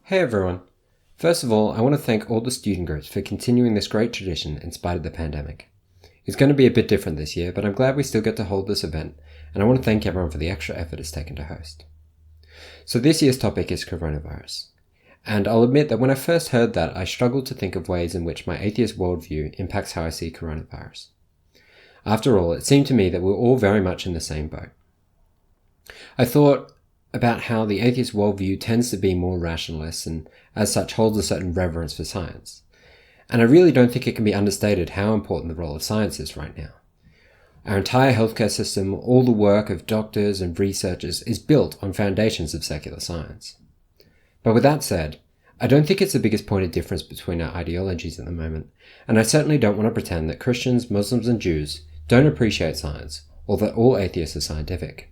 Hey everyone! First of all, I want to thank all the student groups for continuing this great tradition in spite of the pandemic. It's going to be a bit different this year, but I'm glad we still get to hold this event, and I want to thank everyone for the extra effort it's taken to host. So this year's topic is coronavirus. And I'll admit that when I first heard that, I struggled to think of ways in which my atheist worldview impacts how I see coronavirus. After all, it seemed to me that we're all very much in the same boat. I thought about how the atheist worldview tends to be more rationalist and, as such, holds a certain reverence for science. And I really don't think it can be understated how important the role of science is right now. Our entire healthcare system, all the work of doctors and researchers, is built on foundations of secular science. But with that said, I don't think it's the biggest point of difference between our ideologies at the moment, and I certainly don't want to pretend that Christians, Muslims and Jews don't appreciate science, or that all atheists are scientific.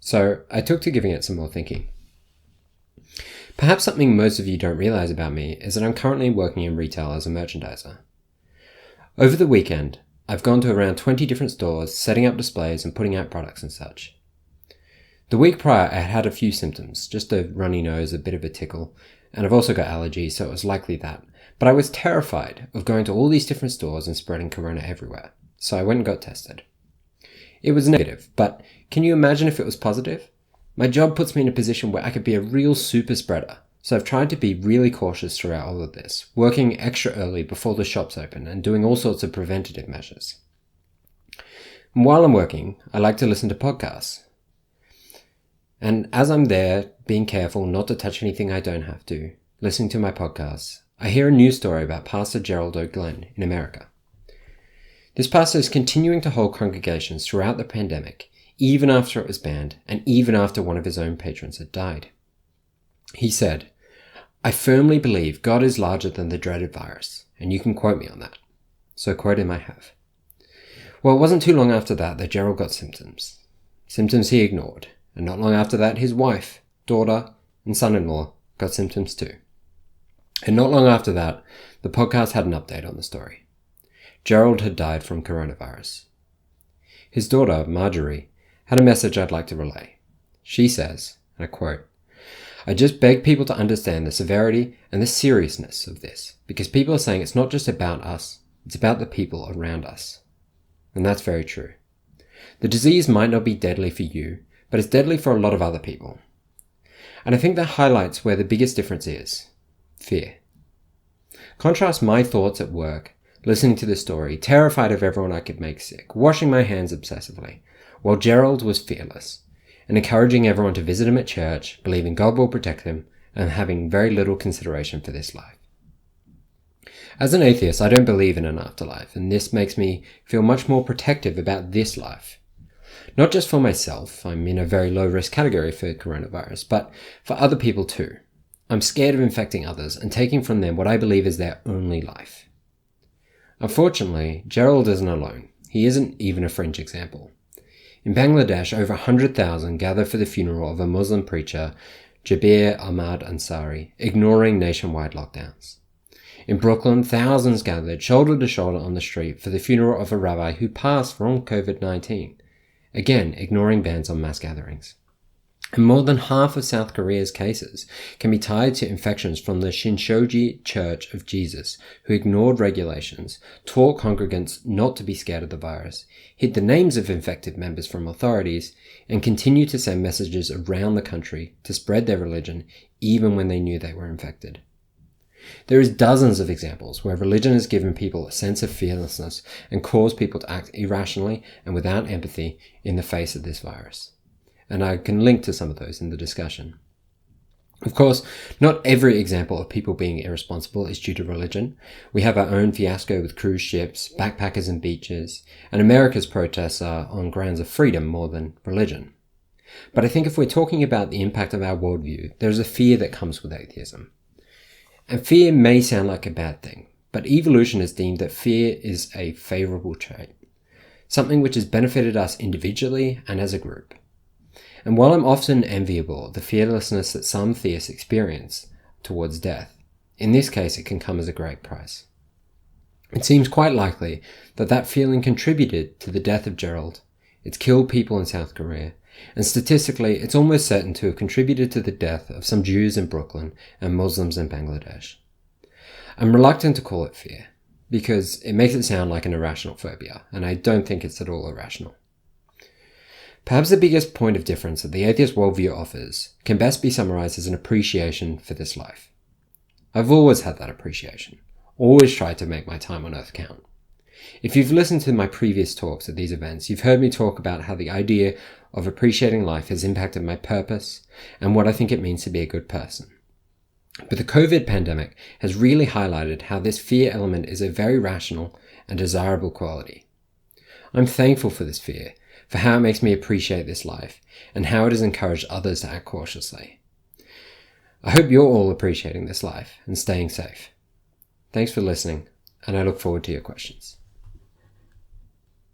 So I took to giving it some more thinking. Perhaps something most of you don't realize about me is that I'm currently working in retail as a merchandiser. Over the weekend, I've gone to around 20 different stores, setting up displays and putting out products and such. The week prior, I had a few symptoms, just a runny nose, a bit of a tickle, and I've also got allergies, so it was likely that. But I was terrified of going to all these different stores and spreading corona everywhere, so I went and got tested. It was negative, but can you imagine if it was positive? My job puts me in a position where I could be a real super spreader, so I've tried to be really cautious throughout all of this, working extra early before the shops open and doing all sorts of preventative measures. And while I'm working, I like to listen to podcasts. And as I'm there, being careful not to touch anything I don't have to, listening to my podcasts, I hear a news story about Pastor Gerald O'Glenn in America. This pastor is continuing to hold congregations throughout the pandemic, even after it was banned, and even after one of his own patrons had died. He said, "I firmly believe God is larger than the dreaded virus, and you can quote me on that." So quote him I have. Well, it wasn't too long after that Gerald got symptoms. Symptoms he ignored, and not long after that his wife, daughter, and son-in-law got symptoms too. And not long after that, the podcast had an update on the story. Gerald had died from coronavirus. His daughter, Marjorie, had a message I'd like to relay. She says, and I quote, "I just beg people to understand the severity and the seriousness of this, because people are saying it's not just about us, it's about the people around us." And that's very true. The disease might not be deadly for you, but it's deadly for a lot of other people. And I think that highlights where the biggest difference is: fear. Contrast my thoughts at work, listening to the story, terrified of everyone I could make sick, washing my hands obsessively, while Gerald was fearless, and encouraging everyone to visit him at church, believing God will protect him, and having very little consideration for this life. As an atheist, I don't believe in an afterlife, and this makes me feel much more protective about this life. Not just for myself, I'm in a very low-risk category for coronavirus, but for other people too. I'm scared of infecting others and taking from them what I believe is their only life. Unfortunately, Gerald isn't alone. He isn't even a fringe example. In Bangladesh, over 100,000 gather for the funeral of a Muslim preacher, Jabir Ahmad Ansari, ignoring nationwide lockdowns. In Brooklyn, thousands gathered shoulder to shoulder on the street for the funeral of a rabbi who passed from COVID-19, again ignoring bans on mass gatherings. And more than half of South Korea's cases can be tied to infections from the Shincheonji Church of Jesus, who ignored regulations, taught congregants not to be scared of the virus, hid the names of infected members from authorities, and continued to send messages around the country to spread their religion even when they knew they were infected. There is dozens of examples where religion has given people a sense of fearlessness and caused people to act irrationally and without empathy in the face of this virus. And I can link to some of those in the discussion. Of course, not every example of people being irresponsible is due to religion. We have our own fiasco with cruise ships, backpackers and beaches, and America's protests are on grounds of freedom more than religion. But I think if we're talking about the impact of our worldview, there's a fear that comes with atheism. And fear may sound like a bad thing, but evolution has deemed that fear is a favorable trait, something which has benefited us individually and as a group. And while I'm often enviable of the fearlessness that some theists experience towards death, in this case it can come as a great price. It seems quite likely that that feeling contributed to the death of Gerald. It's killed people in South Korea, and statistically it's almost certain to have contributed to the death of some Jews in Brooklyn and Muslims in Bangladesh. I'm reluctant to call it fear, because it makes it sound like an irrational phobia, and I don't think it's at all irrational. Perhaps the biggest point of difference that the atheist worldview offers can best be summarized as an appreciation for this life. I've always had that appreciation, always tried to make my time on earth count. If you've listened to my previous talks at these events, you've heard me talk about how the idea of appreciating life has impacted my purpose and what I think it means to be a good person. But the COVID pandemic has really highlighted how this fear element is a very rational and desirable quality. I'm thankful for this fear, for how it makes me appreciate this life, and how it has encouraged others to act cautiously. I hope you're all appreciating this life and staying safe. Thanks for listening, and I look forward to your questions.